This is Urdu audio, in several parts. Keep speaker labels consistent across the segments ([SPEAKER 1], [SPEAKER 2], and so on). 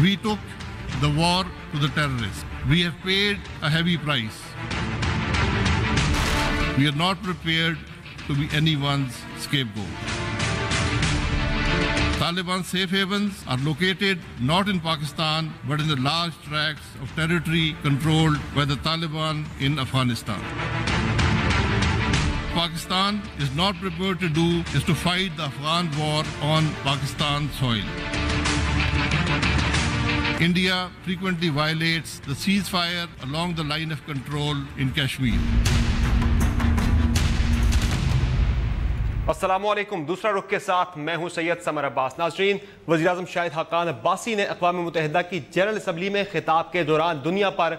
[SPEAKER 1] We took the war to the terrorists. We have paid a heavy price. We are not prepared to be anyone's scapegoat. Taliban safe havens are located not in Pakistan but in the large tracts of territory controlled by the Taliban in Afghanistan. Pakistan is not prepared to do is to fight the Afghan war on Pakistan soil. India frequently violates the ceasefire along the line of control in Kashmir.
[SPEAKER 2] السلام علیکم. دوسرا رخ کے ساتھ میں ہوں سید سمر عباس. ناظرین، وزیراعظم شاہد حقان عباسی نے اقوام متحدہ کی جنرل اسمبلی میں خطاب کے دوران دنیا پر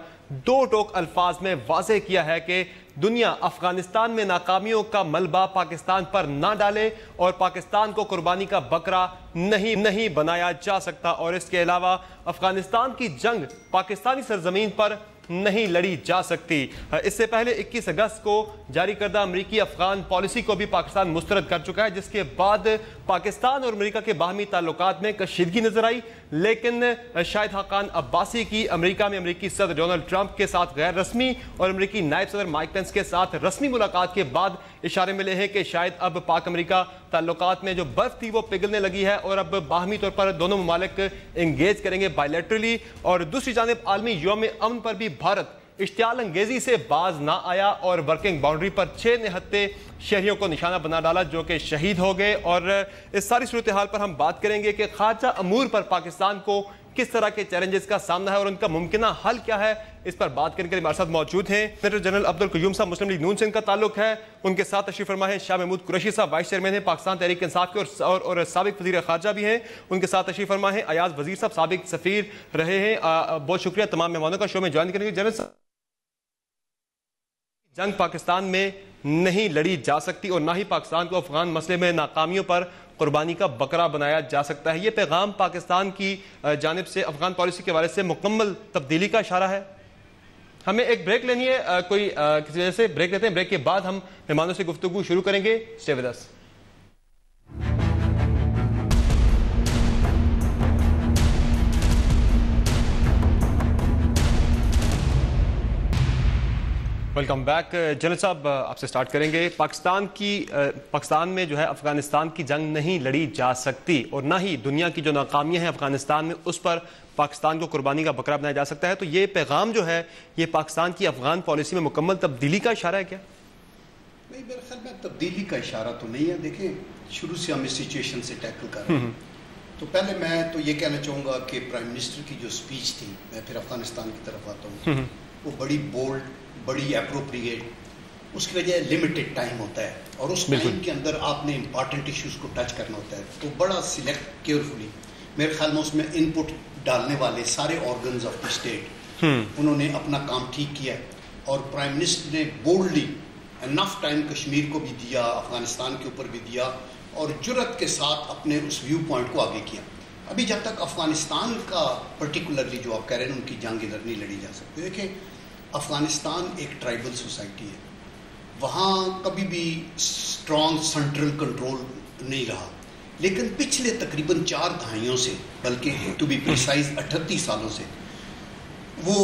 [SPEAKER 2] دو ٹوک الفاظ میں واضح کیا ہے کہ دنیا افغانستان میں ناکامیوں کا ملبہ پاکستان پر نہ ڈالے اور پاکستان کو قربانی کا بکرا نہیں بنایا جا سکتا، اور اس کے علاوہ افغانستان کی جنگ پاکستانی سرزمین پر نہیں لڑی جا سکتی. اس سے پہلے 21 اگست کو جاری کردہ امریکی افغان پالیسی کو بھی پاکستان مسترد کر چکا ہے، جس کے بعد پاکستان اور امریکہ کے باہمی تعلقات میں کشیدگی نظر آئی. لیکن شاہد حقان عباسی کی امریکہ میں امریکی صدر ڈونلڈ ٹرمپ کے ساتھ غیر رسمی اور امریکی نائب صدر مائک پینس کے ساتھ رسمی ملاقات کے بعد اشارے ملے ہیں کہ شاید اب پاک امریکہ تعلقات میں جو برف تھی وہ پگھلنے لگی ہے اور اب باہمی طور پر دونوں ممالک انگیج کریں گے بائیلیٹرلی. اور دوسری جانب عالمی یوم امن پر بھی بھارت اشتعال انگیزی سے باز نہ آیا اور ورکنگ باؤنڈری پر 6 نہتے شہریوں کو نشانہ بنا ڈالا جو کہ شہید ہو گئے. اور اس ساری صورتحال پر ہم بات کریں گے کہ خارجہ امور پر پاکستان کو کس طرح کے چیلنجز کا سامنا ہے اور ان کا ممکنہ حل کیا ہے. اس پر بات کرنے کے لیے ہمارے ساتھ موجود ہیں سیکریٹری جنرل عبدالقیوم صاحب، مسلم لیگ نون سے ان کا تعلق ہے. ان کے ساتھ تشریف فرما ہے شاہ محمود قریشی صاحب، وائس چیئرمین ہیں پاکستان تحریک انصاف کے اور سابق وزیر خارجہ بھی ہیں. ان کے ساتھ تشریف فرما ہے ایاز وزیر صاحب، سابق سفیر رہے ہیں. بہت شکریہ تمام مہمانوں کا شو میں جوائن کرنے کے لیے. جنرل صاحب، جنگ پاکستان میں نہیں لڑی جا سکتی اور نہ ہی پاکستان کو افغان مسئلے میں ناکامیوں پر قربانی کا بکرا بنایا جا سکتا ہے. یہ پیغام پاکستان کی جانب سے افغان پالیسی کے حوالے سے مکمل تبدیلی کا اشارہ ہے. ہمیں ایک بریک لینی ہے، کوئی کسی وجہ سے بریک لیتے ہیں. بریک کے بعد ہم مہمانوں سے گفتگو شروع کریں گے. Stay with us. Welcome back. General صاحب، آپ سے سٹارٹ کریں گے. پاکستان میں جو ہے افغانستان کی جنگ نہیں لڑی جا سکتی اور نہ ہی دنیا کی جو ناکامیاں ہیں افغانستان میں اس پر پاکستان کو قربانی کا بکرا بنایا جا سکتا ہے. تو یہ پیغام جو ہے یہ پاکستان کی افغان پالیسی میں مکمل تبدیلی کا اشارہ ہے کیا؟
[SPEAKER 3] نہیں، میرے خیال میں تبدیلی کا اشارہ تو نہیں ہے. دیکھیں، شروع سے ہم اس سچویشن سے ٹیکل کر رہے ہیں. تو پہلے میں تو یہ کہنا چاہوں گا کہ پرائم منسٹر کی جو سپیچ تھی، میں پھر افغانستان کی طرف آتا ہوں، وہ بڑی بولڈ، بڑی اپروپریٹ. اس کی وجہ لمیٹڈ ٹائم ہوتا ہے اور اس ٹائم کے اندر آپ نے امپارٹنٹ ایشوز کو ٹچ کرنا ہوتا ہے. تو بڑا سلیکٹ کیئرفلی میرے خیال میں اس میں ان پٹ ڈالنے والے سارے آرگنز آف دی اسٹیٹ انہوں نے اپنا کام ٹھیک کیا اور پرائم منسٹر نے بولڈلی انف ٹائم کشمیر کو بھی دیا، افغانستان کے اوپر بھی دیا اور جرأت کے ساتھ اپنے اس ویو پوائنٹ کو آگے کیا. ابھی جب تک افغانستان کا پرٹیکولرلی جو آپ کہہ رہے ہیں ان کی جنگ ادھر نہیں لڑی جا سکتی. دیکھیں، افغانستان ایک ٹرائبل سوسائٹی ہے، وہاں کبھی بھی اسٹرانگ سینٹرل کنٹرول نہیں رہا، لیکن پچھلے تقریباً 4 دہائیوں سے، بلکہ ٹو بی پریسائز 38 سالوں سے وہ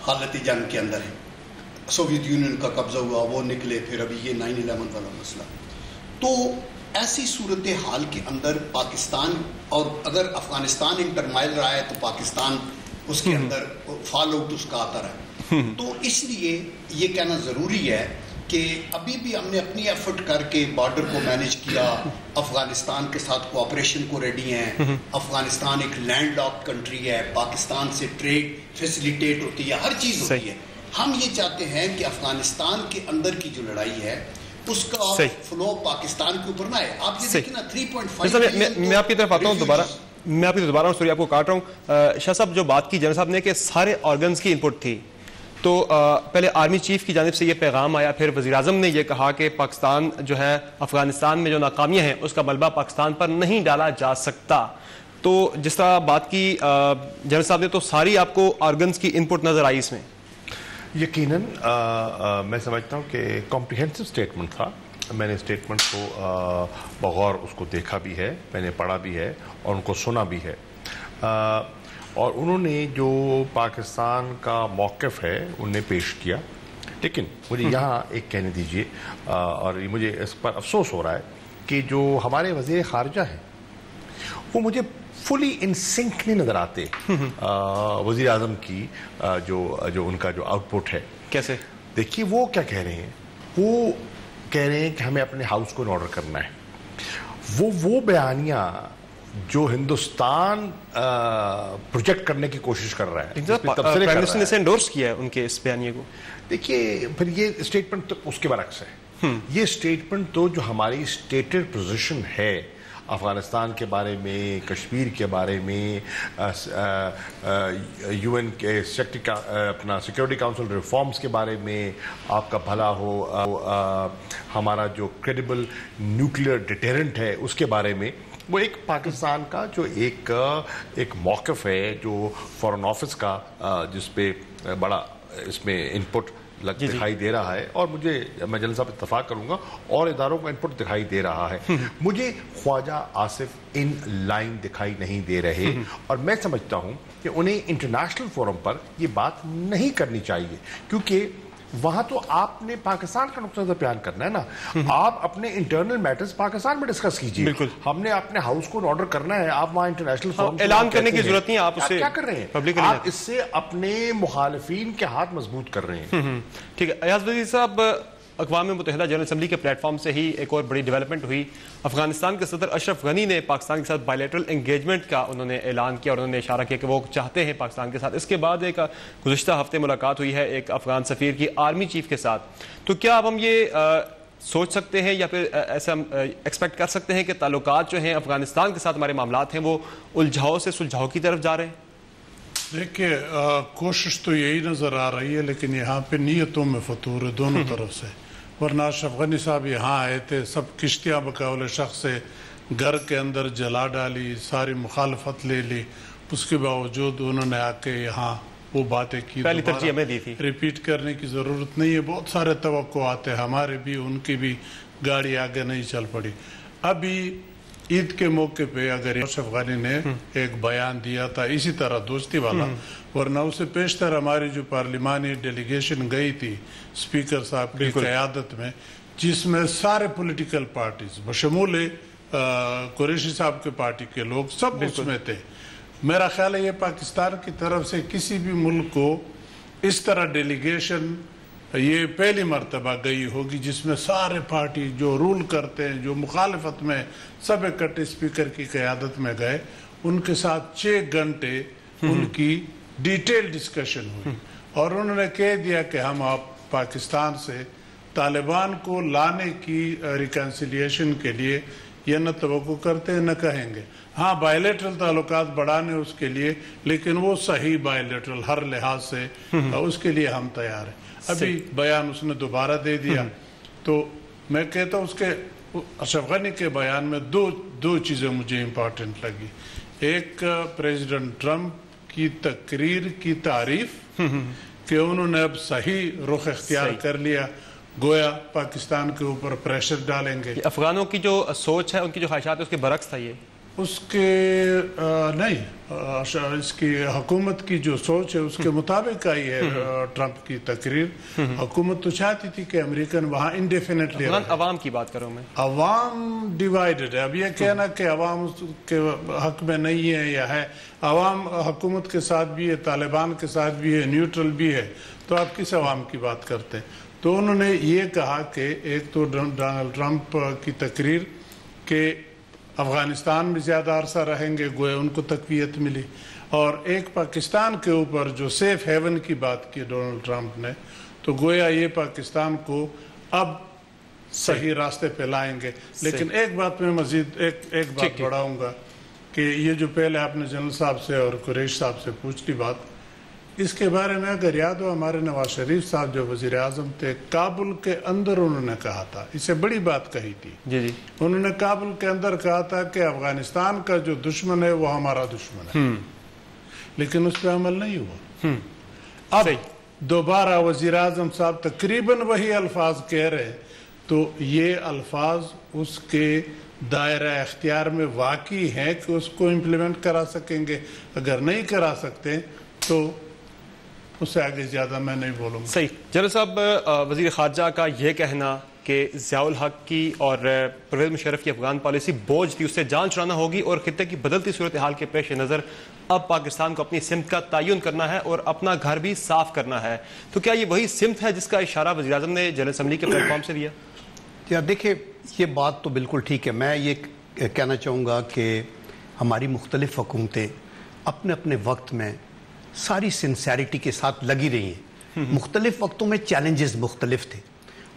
[SPEAKER 3] حالت جنگ کے اندر ہے. سوویت یونین کا قبضہ ہوا، وہ نکلے، پھر ابھی یہ 9/11 والا مسئلہ. تو ایسی صورتحال کے اندر پاکستان، اور اگر افغانستان ان ٹرمائل رہا ہے تو پاکستان اس کے اندر فال آؤٹ اس کا آتا رہا. تو اس لیے یہ کہنا ضروری ہے کہ ابھی بھی ہم نے اپنی ایفرٹ کر کے بارڈر کو مینیج کیا، افغانستان کے ساتھ کوآپریشن کو ریڈی ہیں. افغانستان ایک لینڈ لاک کنٹری ہے، پاکستان سے ٹریڈ فیسیلیٹیٹ ہوتی ہے، ہر چیز ہوتی ہے. ہم یہ چاہتے ہیں کہ افغانستان کے اندر کی جو لڑائی ہے اس کا فلو پاکستان کے اوپر نہ ہے. آپ یہ دیکھیں نا 3.5.
[SPEAKER 2] میں آپ کی طرف آتا ہوں دوبارہ سوری آپ کو کاٹ رہا ہوں. شاہ صاحب، جو بات کی جنرل صاحب نے کہ سارے آرگنز کی انپٹ تھی، تو پہلے آرمی چیف کی جانب سے یہ پیغام آیا، پھر وزیراعظم نے یہ کہا کہ پاکستان جو ہے افغانستان میں جو ناکامیاں ہیں اس کا ملبہ پاکستان پر نہیں ڈالا جا سکتا. تو جس طرح بات کی جنرل صاحب نے، تو ساری آپ کو آرگنز کی انپٹ نظر آئی اس میں؟
[SPEAKER 4] یقیناً میں سمجھتا ہوں کہ کمپریہنسو اسٹیٹمنٹ تھا. میں نے اسٹیٹمنٹ کو بغور اس کو دیکھا بھی ہے، میں نے پڑھا بھی ہے اور ان کو سنا بھی ہے. اور انہوں نے جو پاکستان کا موقف ہے انہیں پیش کیا. لیکن مجھے یہاں ایک کہنے دیجئے اور مجھے اس پر افسوس ہو رہا ہے کہ جو ہمارے وزیر خارجہ ہیں وہ مجھے فلی ان سنک نہیں نظر آتے وزیر اعظم کی جو ان کا جو آؤٹ پٹ ہے.
[SPEAKER 2] کیسے؟
[SPEAKER 4] دیکھیے وہ کیا کہہ رہے ہیں, وہ کہہ رہے ہیں کہ ہمیں اپنے ہاؤس کو ان آرڈر کرنا ہے. وہ بیانیہ جو ہندوستان پروجیکٹ کرنے کی کوشش کر رہا ہے,
[SPEAKER 2] پرائم منسٹر نے انڈورس کیا ہے ان کے اس بیانیے کو.
[SPEAKER 4] دیکھیے پھر یہ اسٹیٹمنٹ تو اس کے برعکس ہے. یہ اسٹیٹمنٹ تو جو ہماری اسٹیٹڈ پوزیشن ہے افغانستان کے بارے میں, کشمیر کے بارے میں, یو این کے اپنا سیکورٹی کاؤنسل ریفارمز کے بارے میں, آپ کا بھلا ہو, ہمارا جو کریڈیبل نیوکلیئر ڈیٹرنٹ ہے اس کے بارے میں, وہ ایک پاکستان کا جو ایک موقف ہے جو فارن آفس کا جس پہ بڑا اس میں انپٹ دکھائی دے رہا ہے. اور میں جنرل صاحب اتفاق کروں گا اور اداروں کا انپٹ دکھائی دے رہا ہے. مجھے خواجہ آصف ان لائن دکھائی نہیں دے رہے اور میں سمجھتا ہوں کہ انہیں انٹرنیشنل فورم پر یہ بات نہیں کرنی چاہیے, کیونکہ وہاں تو آپ نے پاکستان کا نقطہ نظر بیان کرنا ہے نا. آپ اپنے انٹرنل میٹرز پاکستان میں ڈسکس کیجیے. بالکل, ہم نے اپنے ہاؤس کو آرڈر کرنا ہے. آپ وہاں انٹرنیشنل فورم
[SPEAKER 2] اعلان کرنے کی ضرورت نہیں, آپ اسے
[SPEAKER 4] کیا کر رہے ہیں؟ آپ اس سے اپنے مخالفین کے ہاتھ مضبوط کر رہے ہیں.
[SPEAKER 2] ٹھیک ہے ایاز وزیر صاحب, اقوام متحدہ جنرل اسمبلی کے پلیٹ فارم سے ہی ایک اور بڑی ڈیولپمنٹ ہوئی. افغانستان کے صدر اشرف غنی نے پاکستان کے ساتھ بائیلیٹرل انگیجمنٹ کا انہوں نے اعلان کیا اور انہوں نے اشارہ کیا کہ وہ چاہتے ہیں پاکستان کے ساتھ. اس کے بعد ایک گزشتہ ہفتے ملاقات ہوئی ہے ایک افغان سفیر کی آرمی چیف کے ساتھ. تو کیا اب ہم یہ سوچ سکتے ہیں یا پھر ایسا ایکسپیکٹ کر سکتے ہیں کہ تعلقات جو ہیں افغانستان کے ساتھ ہمارے معاملات ہیں وہ الجھاؤ سے سلجھاؤ کی طرف جا رہے ہیں؟
[SPEAKER 5] دیکھیے کوشش تو یہی نظر آ رہی ہے, لیکن یہاں پہ نیتوں میں فتور ہے دونوں طرف سے. ورنہ اشرف غنی صاحب یہاں آئے تھے, سب کشتیاں بقول شخص سے گھر کے اندر جلا ڈالی, ساری مخالفت لے لی, اس کے باوجود انہوں نے آ کے یہاں وہ باتیں کی.
[SPEAKER 2] پہلی ترجیح ہمیں دی تھی,
[SPEAKER 5] ریپیٹ کرنے کی ضرورت نہیں ہے. بہت سارے توقعات ہیں ہمارے بھی, ان کی بھی, گاڑی آگے نہیں چل پڑی. ابھی عید کے موقع پہ اگر اشرف غنی نے ایک بیان دیا تھا اسی طرح دوستی والا, ورنہ اسے پیشتر ہماری جو پارلیمانی ڈیلیگیشن گئی تھی اسپیکر صاحب کی قیادت میں, جس میں سارے پولیٹیکل پارٹیز بشمول قریشی صاحب کے پارٹی کے لوگ سب اس میں تھے. میرا خیال ہے یہ پاکستان کی طرف سے کسی بھی ملک کو اس طرح ڈیلیگیشن یہ پہلی مرتبہ گئی ہوگی جس میں سارے پارٹی جو رول کرتے ہیں, جو مخالفت میں, سب اکٹھے اسپیکر کی قیادت میں گئے. ان کے ساتھ 6 گھنٹے ان کی ڈیٹیل ڈسکشن ہوئی اور انہوں نے کہہ دیا کہ ہم آپ پاکستان سے طالبان کو لانے کی ریکنسیلیشن کے لیے یہ نہ توقع کرتے ہیں نہ کہیں گے. ہاں بائیلیٹرل تعلقات بڑھانے اس کے لیے, لیکن وہ صحیح بائیلیٹرل ہر لحاظ سے, اس کے لیے ہم تیار ہیں. ابھی بیان اس نے دوبارہ دے دیا. تو میں کہتا ہوں اس کے اشرف غنی کے بیان میں دو چیزیں مجھے امپورٹنٹ لگی. ایک پریزیڈنٹ ٹرمپ کی تقریر کی تعریف کہ انہوں نے اب صحیح رخ اختیار کر لیا, گویا پاکستان کے اوپر پریشر ڈالیں گے.
[SPEAKER 2] افغانوں کی جو سوچ ہے, ان کی جو خواہشات ہے, اس کے برعکس تھا یہ.
[SPEAKER 5] اس کے نہیں, اس کی حکومت کی جو سوچ ہے اس کے مطابق آئی ہے ٹرمپ کی تقریر. حکومت تو چاہتی تھی کہ امریکن وہاں انڈیفینٹلی رہے.
[SPEAKER 2] عوام کی بات کروں میں,
[SPEAKER 5] عوام ڈیوائیڈڈ ہے. اب یہ کہنا کہ عوام کے حق میں نہیں ہے یا ہے, عوام حکومت کے ساتھ بھی ہے, طالبان کے ساتھ بھی ہے, نیوٹرل بھی ہے, تو آپ کس عوام کی بات کرتے ہیں؟ تو انہوں نے یہ کہا کہ ایک تو ڈونلڈ ٹرمپ کی تقریر کہ افغانستان میں زیادہ عرصہ رہیں گے, گویا ان کو تقویت ملی. اور ایک پاکستان کے اوپر جو سیف ہیون کی بات کی ڈونلڈ ٹرمپ نے, تو گویا یہ پاکستان کو اب صحیح راستے پہ لائیں گے. لیکن ایک بات میں مزید ایک بات بڑھاؤں گا کہ یہ جو پہلے آپ نے جنرل صاحب سے اور قریش صاحب سے پوچھ لی بات, اس کے بارے میں اگر یاد ہو ہمارے نواز شریف صاحب جو وزیر اعظم تھے, کابل کے اندر انہوں نے کہا تھا, اس سے بڑی بات کہی تھی. انہوں نے کابل کے اندر کہا تھا کہ افغانستان کا جو دشمن ہے وہ ہمارا دشمن ہے, لیکن اس پہ عمل نہیں ہوا. اب دوبارہ وزیر اعظم صاحب تقریباً وہی الفاظ کہہ رہے, تو یہ الفاظ اس کے دائرہ اختیار میں واقعی ہیں کہ اس کو امپلیمنٹ کرا سکیں گے. اگر نہیں کرا سکتے تو اس سے آگے زیادہ میں نہیں بولوں گا.
[SPEAKER 2] صحیح. جنرل صاحب، وزیر خارجہ کا یہ کہنا کہ ضیاء الحق کی اور پرویز مشرف کی افغان پالیسی بوجھ تھی، اس سے جان چھڑانا ہوگی اور خطے کی بدلتی صورتحال کے پیش نظر اب پاکستان کو اپنی سمت کا تعین کرنا ہے اور اپنا گھر بھی صاف کرنا ہے. تو کیا یہ وہی سمت ہے جس کا اشارہ وزیر اعظم نے جنرل اسمبلی کے پلیٹ فارم سے دیا؟
[SPEAKER 3] دیکھیں، یہ بات تو بالکل ٹھیک ہے. میں یہ کہنا چاہوں گا کہ ہماری مختلف حکومتیں اپنے اپنے وقت میں ساری سنسیریٹی کے ساتھ لگی رہی ہیں. مختلف وقتوں میں چیلنجز مختلف تھے،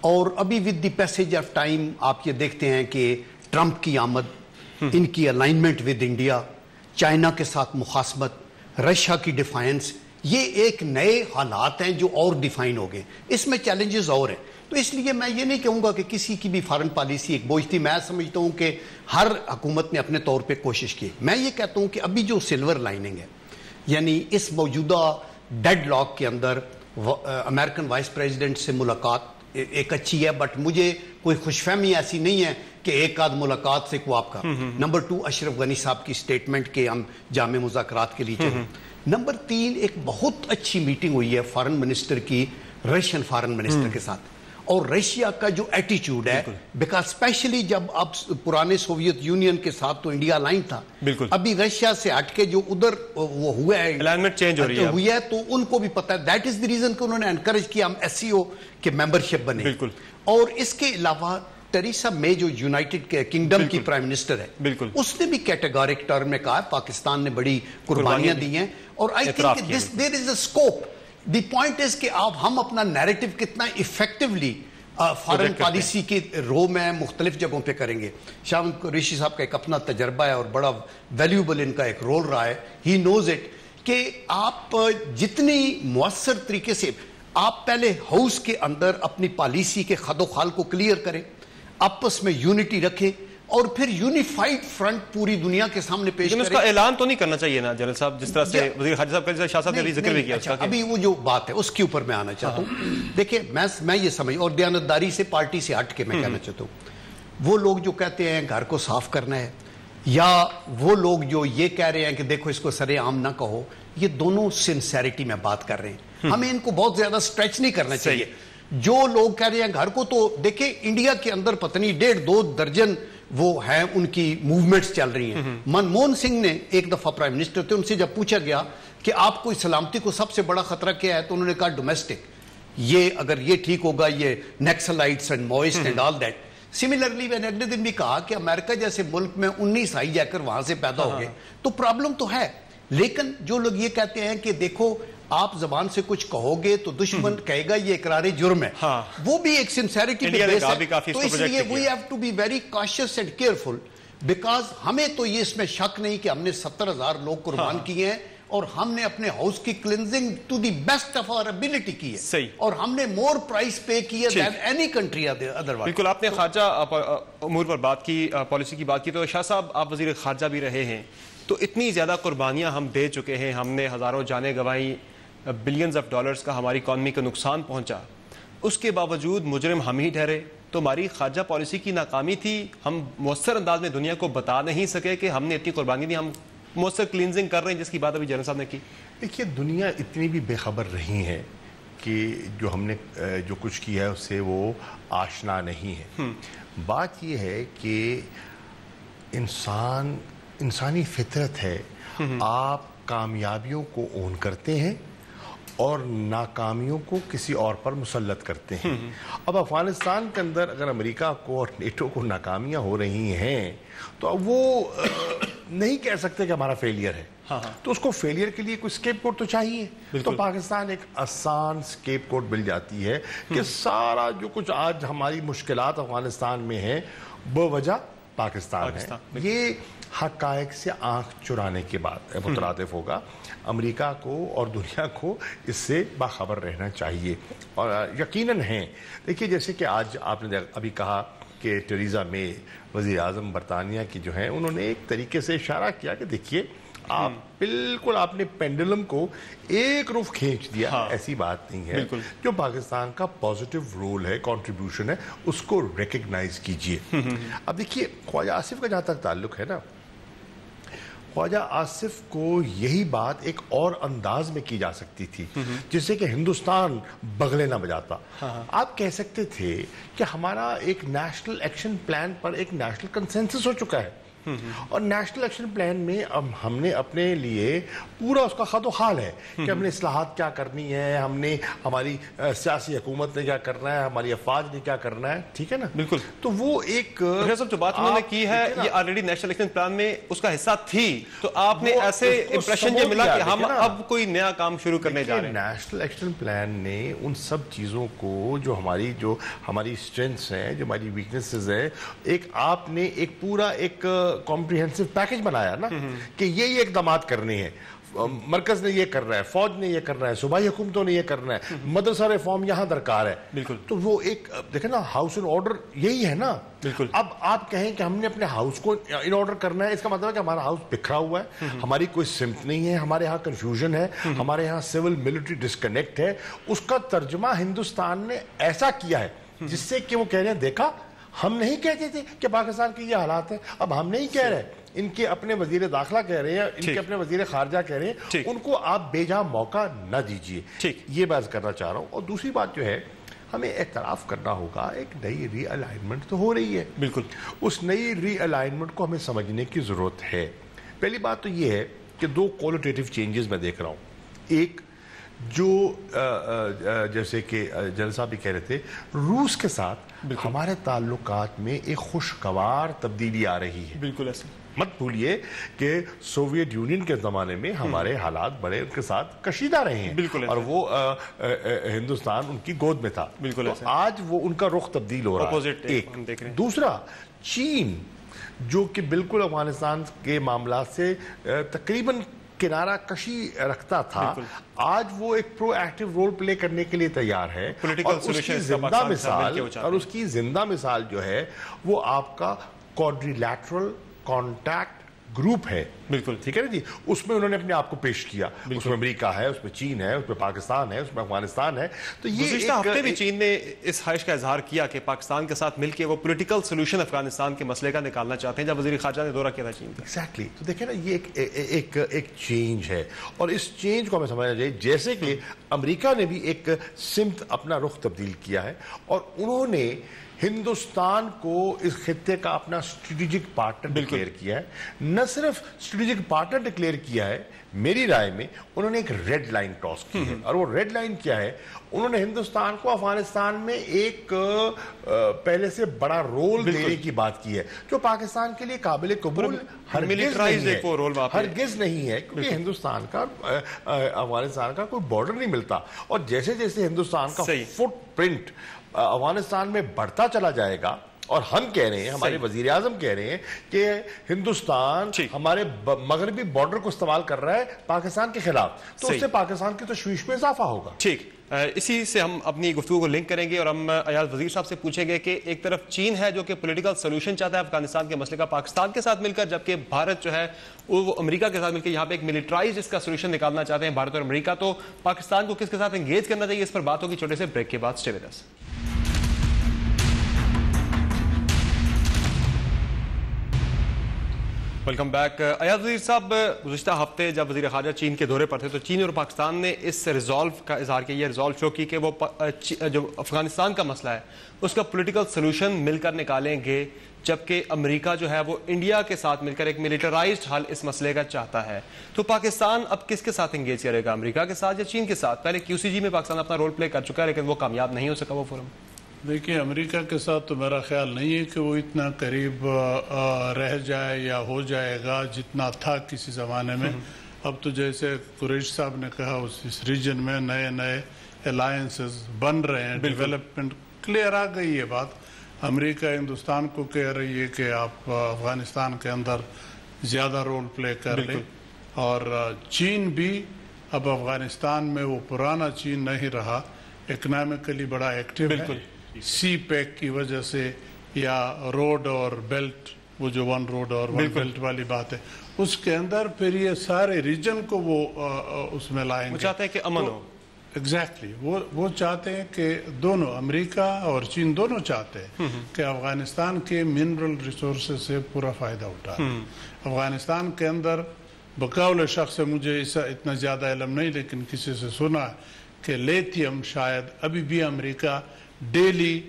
[SPEAKER 3] اور ابھی with the passage of time آپ یہ دیکھتے ہیں کہ ٹرمپ کی آمد، ان کی الائنمنٹ ود انڈیا، چائنا کے ساتھ مخاصمت، رشیا کی ڈیفائنس، یہ ایک نئے حالات ہیں جو اور ڈیفائن ہو گئے. اس میں چیلنجز اور ہیں. تو اس لیے میں یہ نہیں کہوں گا کہ کسی کی بھی فارن پالیسی ایک بوجھ تھی. میں سمجھتا ہوں کہ ہر حکومت نے اپنے طور پہ کوشش کی. میں یہ کہتا ہوں کہ ابھی جو سلور لائننگ ہے، یعنی اس موجودہ ڈیڈ لاک کے اندر امریکن وائس پریزیڈنٹ سے ملاقات ایک اچھی ہے، بٹ مجھے کوئی خوش فہمی ایسی نہیں ہے کہ ایک آدھ ملاقات سے کو آپ کا. نمبر 2، اشرف غنی صاحب کی سٹیٹمنٹ کہ ہم جامع مذاکرات کے لیے چلیں. نمبر 3، ایک بہت اچھی میٹنگ ہوئی ہے فارن منسٹر کی رشین فارن منسٹر کے ساتھ، اور رشیا کا جو ایٹیچیوڈ ہے، بیکاز اسپیشلی جب اب پرانے سوویت یونین کے ساتھ تو انڈیا الائن تھا، ابھی رشیا سے ہٹ کے جو ادھر وہ ہوا ہے، الائنمنٹ چینج ہوئی ہے، تو ان کو بھی پتا ہے. دیٹ از دی ریزن کہ انہوں نے انکریج کیا ہم ایس سی او کے ممبرشپ بنے. اور اس کے علاوہ ٹریسا مے جو یونائٹڈ کنگڈم کی پرائم منسٹر ہے، اس نے بھی کیٹیگورک ٹرم میں کہا پاکستان نے بڑی قربانیاں دی ہیں. اور I think there is a scope. The point is کہ آپ ہم اپنا نیریٹو کتنا افیکٹولی فارن پالیسی کے رو میں مختلف جگہوں پہ کریں گے. شاہ قریشی صاحب کا ایک اپنا تجربہ ہے اور بڑا ویلیوبل ان کا ایک رول رہا ہے. ہی نوز اٹ کہ آپ جتنی مؤثر طریقے سے آپ پہلے ہاؤس کے اندر اپنی پالیسی کے خد و خال کو کلیئر کریں، آپس میں یونٹی رکھیں، اور پھر یونیفائڈ فرنٹ پوری دنیا کے سامنے پیش کریں.
[SPEAKER 2] اس کا اعلان تو نہیں کرنا چاہیے نا جنرل صاحب، جس طرح سے وزیر خارجہ صاحب کا شاہ صاحب نے ابھی ذکر بھی کیا.
[SPEAKER 3] ابھی وہ جو بات ہے اس کے اوپر میں آنا چاہتا ہوں. دیکھیں، میں یہ سمجھ، اور دیانتداری سے پارٹی سے ہٹ کے میں کہنا چاہتا ہوں، وہ لوگ جو کہتے ہیں گھر کو صاف کرنا ہے، یا وہ لوگ جو یہ کہہ رہے ہیں کہ دیکھو اس کو سرے عام نہ کہو، یہ دونوں سنسیریٹی میں بات کر رہے ہیں. ہمیں ان کو بہت زیادہ سٹریچ نہیں کرنا چاہیے. جو لوگ کہہ رہے ہیں گھر کو، تو دیکھیں انڈیا کے اندر پتہ نہیں 1.5-2 درجن وہ ہیں ان کی موومنٹس چل رہی ہیں. منموہن سنگھ نے ایک دفعہ پرائم منسٹر تھے، ان سے جب پوچھا گیا کہ آپ کو سلامتی کو سب سے بڑا خطرہ کیا ہے، تو انہوں نے کہا ڈومیسٹک. یہ اگر یہ ٹھیک ہوگا، یہ Naxalites and Maoist and all that. Similarly میں نے اگلے دن بھی کہا کہ امریکہ جیسے ملک میں 19 ہائی جیکر وہاں سے پیدا ہو گئے، تو پرابلم تو ہے. لیکن جو لوگ یہ کہتے ہیں کہ دیکھو آپ زبان سے کچھ کہو گے تو دشمن کہے گا یہ اقرار جرم ہے، وہ بھی ایک سنسیریٹی پہ بیس ہے. تو اس لیے we have to be very cautious and careful, because ہمیں تو یہ اس میں شک نہیں کہ ہم نے 70,000 لوگ قربان کیے ہیں، اور ہم نے اپنے ہاؤس کی cleansing to the best of our ability کی ہے، اور ہم نے مور پرائس پے کی ہے دین اینی کنٹری ادروائز.
[SPEAKER 2] بالکل. آپ نے خارجہ امور پر بات کی، پالیسی کی بات کی، تو شاہ صاحب آپ وزیر خارجہ بھی رہے ہیں، تو اتنی زیادہ قربانیاں ہم دے چکے ہیں، ہم نے ہزاروں جانیں گنوائیں، بلینز آف ڈالرز کا ہماری اکانومی کو نقصان پہنچا، اس کے باوجود مجرم ہم ہی ٹھہرے. تو ہماری خارجہ پالیسی کی ناکامی تھی، ہم مؤثر انداز میں دنیا کو بتا نہیں سکے کہ ہم نے اتنی قربانی دی، ہم مؤثر کلینزنگ کر رہے ہیں، جس کی بات ابھی جنرل صاحب نے کی.
[SPEAKER 4] دیکھیے، دنیا اتنی بھی بے خبر رہی ہے کہ جو ہم نے جو کچھ کیا ہے اس سے وہ آشنا نہیں ہے. بات یہ ہے کہ انسانی فطرت ہے، آپ کامیابیوں کو اون کرتے ہیں اور ناکامیوں کو کسی اور پر مسلط کرتے ہیں. اب افغانستان کے اندر اگر امریکہ کو اور نیٹو کو ناکامیاں ہو رہی ہیں تو اب وہ نہیں کہہ سکتے کہ ہمارا فیلئر ہے. تو اس کو فیلئر کے لیے کوئی سکیپ کوڈ تو چاہیے. تو پاکستان ایک آسان سکیپ کوڈ مل جاتی ہے کہ سارا جو کچھ آج ہماری مشکلات افغانستان میں ہیں بوجہ پاکستان ہے. یہ حقائق سے آنکھ چرانے کے بعد مترادف ہوگا. امریکہ کو اور دنیا کو اس سے باخبر رہنا چاہیے، اور یقیناً ہیں. دیکھیے، جیسے کہ آج آپ نے ابھی کہا کہ ٹریزا مے وزیر اعظم برطانیہ کی جو ہیں، انہوں نے ایک طریقے سے اشارہ کیا کہ دیکھیے آپ بالکل آپ نے پینڈولم کو ایک رخ کھینچ دیا. ایسی بات نہیں ہے. جو پاکستان کا پازیٹیو رول ہے, کنٹریبیوشن ہے, اس کو ریکگنائز کیجئے. اب دیکھیے خواجہ آصف کا جہاں تک تعلق ہے نا, خواجہ آصف کو یہی بات ایک اور انداز میں کی جا سکتی تھی جس سے کہ ہندوستان بغلے نہ بجاتا. آپ کہہ سکتے تھے کہ ہمارا ایک نیشنل ایکشن پلان پر ایک نیشنل کنسنسس ہو چکا ہے, اور نیشنل ایکشن پلان میں اب ہم نے اپنے لیے پورا اس کا خط و خال ہے کہ ہم نے اصلاحات کیا کرنی ہے, ہم نے ہماری سیاسی حکومت نے کیا کرنا ہے, ہماری افواج نے کیا کرنا ہے. ٹھیک ہے نا, بالکل. تو وہ ایک
[SPEAKER 2] جو بات انہوں نے کی ہے یہ آلریڈی نیشنل ایکشن پلان میں اس کا حصہ تھی, تو آپ نے ایسے امپریشن یہ ملا کہ ہم اب کوئی نیا کام شروع کرنے جا رہے ہیں.
[SPEAKER 4] نیشنل ایکشن پلان نے ان سب چیزوں کو جو ہماری اسٹرینتھس ہیں, جو ہماری ویکنیسز ہیں, ایک آپ نے ایک پورا ایک کمپریہنسو پیکج بنایا نا کہ یہ اقدامات کرنے ہیں. مرکز نے یہ کر رہا ہے, فوج نے یہ کرنا ہے, صوبائی حکومتوں نے یہ کرنا ہے, مدرسہ ریفارم یہاں درکار ہے. بالکل. تو وہ ایک دیکھیں نا, ہاؤس ان آرڈر یہی ہے نا. بالکل. اب آپ کہیں کہ ہم نے اپنے ہاؤس کو ان آرڈر کرنا ہے, اس کا مطلب ہے کہ ہمارا ہاؤس بکھرا ہوا ہے, ہماری کوئی سمت نہیں ہے, ہمارے ہاں کنفیوژن ہے, ہمارے ہاں سول ملٹری ڈسکنیکٹ ہے. اس کا ترجمہ ہندوستان نے ایسا کیا ہے جس سے کہ وہ کہہ رہے ہیں دیکھا ہم نہیں کہتے تھے کہ پاکستان کے یہ حالات ہیں, اب ہم نہیں کہہ رہے, ان کے اپنے وزیر داخلہ کہہ رہے ہیں, ان کے اپنے وزیر خارجہ کہہ رہے ہیں, ان کو آپ بے جا موقع نہ دیجئے. یہ بات کرنا چاہ رہا ہوں. اور دوسری بات جو ہے, ہمیں اعتراف کرنا ہوگا ایک نئی ری الائنمنٹ تو ہو رہی ہے. بالکل. اس نئی ری الائنمنٹ کو ہمیں سمجھنے کی ضرورت ہے. پہلی بات تو یہ ہے کہ دو کوالٹیٹیو چینجز میں دیکھ رہا ہوں. ایک جو جیسے کہ جنرل صاحب بھی کہہ رہے تھے, روس کے ساتھ ہمارے تعلقات میں ایک خوشگوار تبدیلی آ رہی ہے. بالکل ایسا مت بھولیے کہ سوویت یونین کے زمانے میں ہمارے حالات بڑے ان کے ساتھ کشیدہ رہے ہیں. بالکل. اور وہ ہندوستان ان کی گود میں تھا. بالکل. آج وہ ان کا رخ تبدیل ہو رہا ہے. ایک. دوسرا, چین جو کہ بالکل افغانستان کے معاملات سے تقریباً کنارہ کشی رکھتا تھا, آج وہ ایک پرو ایکٹیو رول پلے کرنے کے لیے تیار ہے. اور اس کی زندہ مثال جو ہے وہ آپ کا کوڈریلیٹرل کانٹیکٹ گروپ ہے. بالکل. ٹھیک ہے نا جی, اس میں انہوں نے اپنے آپ کو پیش کیا. اس میں امریکہ ہے, اس میں چین ہے, اس میں پاکستان ہے, اس میں افغانستان ہے. تو یہ
[SPEAKER 2] گزشتہ ہفتے بھی چین نے اس خواہش کا اظہار کیا کہ پاکستان کے ساتھ مل کے وہ پولیٹیکل سولوشن افغانستان کے مسئلے کا نکالنا چاہتے ہیں, جب وزیر خارجہ نے دورہ کیا تھا چین کا.
[SPEAKER 4] ایگزیکٹلی. تو دیکھیں نا, یہ ایک چینج ہے, اور اس چینج کو ہمیں سمجھنا چاہیے. جیسے کہ امریکہ نے بھی ایک سمت اپنا رخ تبدیل کیا ہے, اور انہوں نے ہندوستان کو اس خطے کا اپنا اسٹریٹجک پارٹنر ڈکلیئر کیا ہے. نہ صرف اسٹریٹجک پارٹنر ڈکلیئر کیا ہے, میری رائے میں انہوں نے ایک ریڈ لائن کراس کی ہے. اور وہ ریڈ لائن کیا ہے, انہوں نے ہندوستان کو افغانستان میں ایک پہلے سے بڑا رول دینے کی بات کی ہے, جو پاکستان کے لیے قابل قبول ہرگز نہیں ہے, کیونکہ ہندوستان کا افغانستان کا کوئی بارڈر نہیں ملتا. اور جیسے جیسے ہندوستان کا فٹ پرنٹ افغانستان میں بڑھتا چلا جائے گا, اور ہم کہہ رہے ہیں, ہمارے وزیر اعظم کہہ رہے ہیں کہ ہندوستان ہمارے مغربی بارڈر کو استعمال کر رہا ہے پاکستان کے خلاف, تو اس سے پاکستان کی تشویش میں اضافہ ہوگا.
[SPEAKER 2] ٹھیک. اسی سے ہم اپنی گفتگو کو لنک کریں گے, اور ہم ایاز وزیر صاحب سے پوچھیں گے کہ ایک طرف چین ہے جو کہ پولیٹیکل سولوشن چاہتا ہے افغانستان کے مسئلے کا پاکستان کے ساتھ مل کر, جبکہ بھارت جو ہے وہ امریکہ کے ساتھ مل کے یہاں پہ ایک ملٹرائز اس کا سولوشن نکالنا چاہتے ہیں بھارت اور امریکہ. تو پاکستان کو کس کے ساتھ انگیج کرنا چاہیے, اس پر بات ہوگی چھوٹے سے بریک کے بعد. Stay with us. Welcome back. Ayaz Wazir صاحب, گزشتہ ہفتے جب وزیر خارجہ چین کے دورے پر تھے تو چین اور پاکستان نے اس ریزالو کا اظہار کیا, یہ ریزالو شو کی کہ وہ جو افغانستان کا مسئلہ ہے اس کا پولیٹیکل سولوشن مل کر نکالیں گے, جبکہ امریکہ جو ہے وہ انڈیا کے ساتھ مل کر ایک ملٹرائزڈ حل اس مسئلے کا چاہتا ہے. تو پاکستان اب کس کے ساتھ انگیج کرے گا, امریکہ کے ساتھ یا چین کے ساتھ؟ پہلے کیو سی جی میں پاکستان اپنا رول پلے کر چکا ہے, لیکن وہ کامیاب نہیں ہو سکا وہ فورم.
[SPEAKER 5] دیکھیے, امریکہ کے ساتھ تو میرا خیال نہیں ہے کہ وہ اتنا قریب رہ جائے یا ہو جائے گا جتنا تھا کسی زمانے میں. اب تو جیسے قریش صاحب نے کہا, اس ریجن میں نئے نئے الائنسز بن رہے ہیں, ڈیولپمنٹ کلیئر آ گئی ہے بات. امریکہ ہندوستان کو کہہ رہی ہے کہ آپ افغانستان کے اندر زیادہ رول پلے کر لیں, اور چین بھی اب افغانستان میں وہ پرانا چین نہیں رہا, اکنامکلی بڑا ایکٹیو ہے. سی پیک کی وجہ سے, یا روڈ اور بیلٹ, وہ جو ون روڈ اور ون بیلٹ والی بات ہے, اس کے اندر پھر یہ سارے ریجن کو وہ اس میں لائیں گے.
[SPEAKER 2] وہ چاہتے ہیں کہ امن ہو.
[SPEAKER 5] ایگزیکٹلی وہ چاہتے ہیں کہ دونوں امریکہ اور چین دونوں چاہتے ہیں کہ افغانستان کے منرل ریسورسز سے پورا فائدہ اٹھائے. افغانستان کے اندر بقول شخص سے مجھے اتنا زیادہ علم نہیں لیکن کسی سے سنا کہ لیتھیم شاید ابھی بھی امریکہ ڈیلی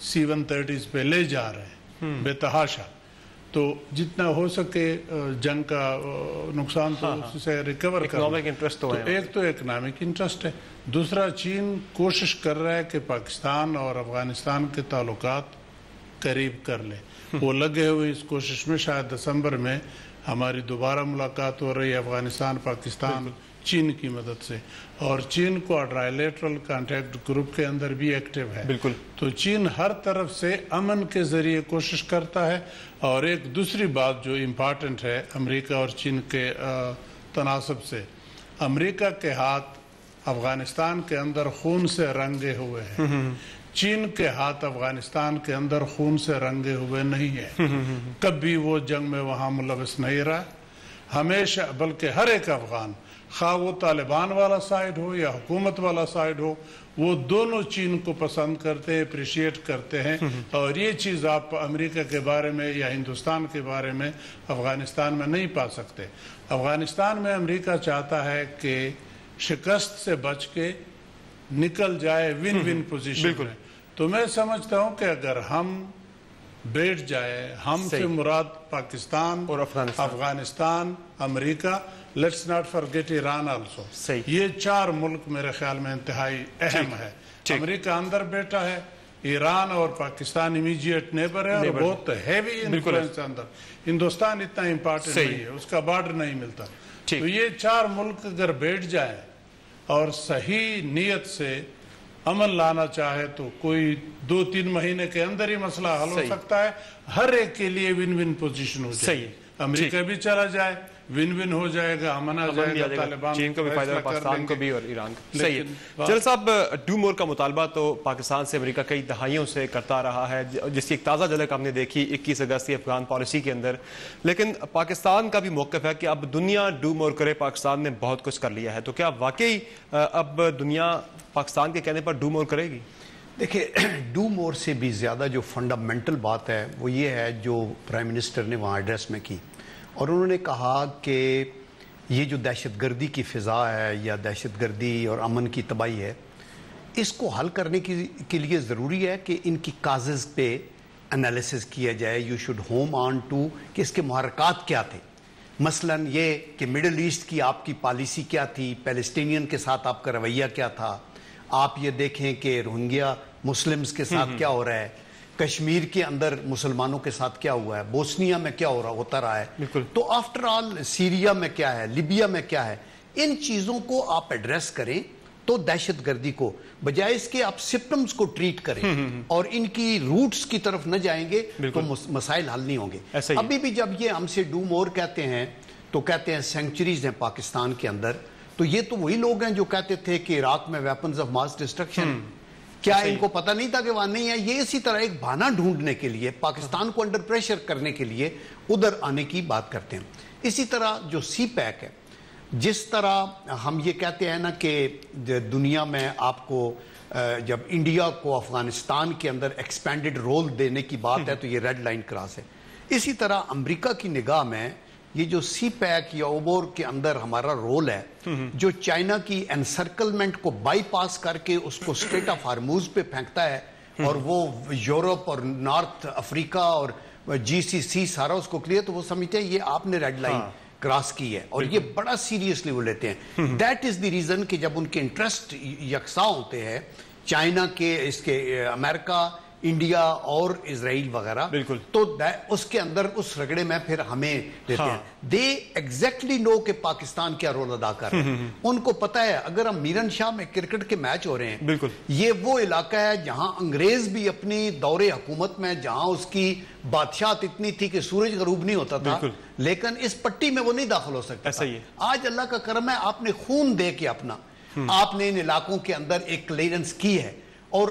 [SPEAKER 5] C-130s پہ لے جا رہے ہیں بے تحاشا. تو جتنا ہو سکے جنگ کا نقصان تو اس سے ریکور کرنا. ایک تو اکنامک انٹرسٹ ہے, دوسرا چین کوشش کر رہا ہے کہ پاکستان اور افغانستان کے تعلقات قریب کر لے. وہ لگے ہوئے اس کوشش میں. شاید دسمبر میں ہماری دوبارہ ملاقات ہو رہی ہے افغانستان پاکستان چین کی مدد سے, اور چین کو ٹرائلیٹرل کانٹیکٹ گروپ کے اندر بھی ایکٹیو ہے.
[SPEAKER 2] بالکل.
[SPEAKER 5] تو چین ہر طرف سے امن کے ذریعے کوشش کرتا ہے. اور ایک دوسری بات جو امپارٹنٹ ہے امریکہ اور چین کے تناسب سے, امریکہ کے ہاتھ افغانستان کے اندر خون سے رنگے ہوئے ہیں, چین کے ہاتھ افغانستان کے اندر خون سے رنگے ہوئے نہیں ہیں. کبھی وہ جنگ میں وہاں ملوث نہیں رہا ہمیشہ, بلکہ ہر ایک افغان خواہ وہ طالبان والا سائیڈ ہو یا حکومت والا سائیڈ ہو, وہ دونوں چین کو پسند کرتے ہیں, اپریشیٹ کرتے ہیں. اور یہ چیز آپ امریکہ کے بارے میں یا ہندوستان کے بارے میں افغانستان میں نہیں پا سکتے. افغانستان میں امریکہ چاہتا ہے کہ شکست سے بچ کے نکل جائے ون ون پوزیشن میں. تو میں سمجھتا ہوں کہ اگر ہم بیٹھ جائے, ہم سے مراد پاکستان اور افغانستان امریکہ, let's not forget Iran also. یہ چار ملک میرے خیال میں انتہائی اہم ہے. امریکہ اندر بیٹھا ہے, ایران اور پاکستان امیجیٹ نیبر ہے, اور بہت ہیوی انفلوئنس اندر. ہندوستان اتنا امپارٹنٹ نہیں ہے, اس کا بارڈر نہیں ملتا. تو یہ چار ملک اگر بیٹھ جائیں اور صحیح نیت سے امن لانا چاہے تو کوئی 2-3 مہینے کے اندر ہی مسئلہ حل ہو سکتا ہے. ہر ایک کے لیے ون ون پوزیشن ہو جائے. امریکہ بھی چلا جائے, ون ون ہو جائے گا, امن آ جائے گا, طالبان
[SPEAKER 2] چین کو بھی فائدہ, پاکستان کو بھی اور ایران کو. صحیح ہے. جنرل صاحب, ڈو مور کا مطالبہ تو پاکستان سے امریکہ کئی دہائیوں سے کرتا رہا ہے, جس کی ایک تازہ جھلک ہم نے دیکھی 21 اگست کی افغان پالیسی کے اندر. لیکن پاکستان کا بھی موقف ہے کہ اب دنیا ڈو مور کرے, پاکستان نے بہت کچھ کر لیا ہے. تو کیا واقعی اب دنیا پاکستان کے کہنے پر ڈو مور کرے گی؟
[SPEAKER 3] دیکھیں, ڈو مور سے بھی زیادہ جو فنڈامنٹل بات ہے وہ یہ ہے جو پرائم منسٹر نے وہاں ایڈریس میں کی, اور انہوں نے کہا کہ یہ جو دہشت گردی کی فضا ہے یا دہشت گردی اور امن کی تباہی ہے, اس کو حل کرنے کے لیے ضروری ہے کہ ان کی کازز پہ انالیسس کیا جائے. You should home on to کہ اس کے محرکات کیا تھے. مثلا یہ کہ مڈل ایسٹ کی آپ کی پالیسی کیا تھی, پیلسٹینین کے ساتھ آپ کا رویہ کیا تھا. آپ یہ دیکھیں کہ روہنگیا مسلمز کے ساتھ کیا ہو رہا ہے, کشمیر کے اندر مسلمانوں کے ساتھ کیا ہوا ہے, بوسنیا میں کیا ہوتا رہا ہے. تو آفٹر آل سیریا میں کیا ہے, لیبیا میں کیا ہے. ان چیزوں کو آپ ایڈریس کریں تو دہشت گردی کو, بجائے اس کے آپ سمپٹمز کو ٹریٹ کریں اور ان کی روٹس کی طرف نہ جائیں گے تو مسائل حل نہیں ہوں گے. ابھی بھی جب یہ ہم سے ڈو مور کہتے ہیں تو کہتے ہیں سینکچریز ہیں پاکستان کے اندر. تو یہ تو وہی لوگ ہیں جو کہتے تھے کہ عراق میں ویپنز آف ماس ڈسٹرکشن, کیا ان کو پتہ نہیں تھا کہ وہاں نہیں ہے. یہ اسی طرح ایک بہانہ ڈھونڈنے کے لیے, پاکستان کو انڈر پریشر کرنے کے لیے ادھر آنے کی بات کرتے ہیں. اسی طرح جو سی پیک ہے, جس طرح ہم یہ کہتے ہیں نا کہ دنیا میں آپ کو جب انڈیا کو افغانستان کے اندر ایکسپینڈڈ رول دینے کی بات ہے تو یہ ریڈ لائن کراس ہے. اسی طرح امریکہ کی نگاہ میں یہ جو سی پیک یا اوبور کے اندر ہمارا رول ہے, جو چائنا کی انسرکلمنٹ کو بائی پاس کر کے اس کو اسٹریٹ آف ہارموز پہ پھینکتا ہے, اور وہ یورپ اور نارتھ افریقہ اور GCC سارا اس کو کلیئر, تو وہ سمجھتے ہیں یہ آپ نے ریڈ لائن کراس کی ہے, اور یہ بڑا سیریسلی وہ لیتے ہیں. دیٹ از دی ریزن کہ جب ان کے انٹرسٹ یکساں ہوتے ہیں, چائنا کے, اس کے امریکہ, انڈیا اور اسرائیل وغیرہ, تو اس کے اندر اس رگڑے میں پھر ہمیں دیتے ہیں. دے ایگزیکٹلی نو کہ پاکستان کیا رول ادا کر رہے ہیں. ان کو پتا ہے اگر ہم میرن شاہ میں کرکٹ کے میچ ہو رہے ہیں, یہ وہ علاقہ ہے جہاں انگریز بھی اپنی دور حکومت میں, جہاں اس کی بادشاہت اتنی تھی کہ سورج غروب نہیں ہوتا تھا, لیکن اس پٹی میں وہ نہیں داخل ہو سکتا تھا. آج اللہ کا کرم ہے, آپ نے خون دے کے اپنا, آپ نے ان علاقوں کے اندر ایک کلیئرنس کی ہے, اور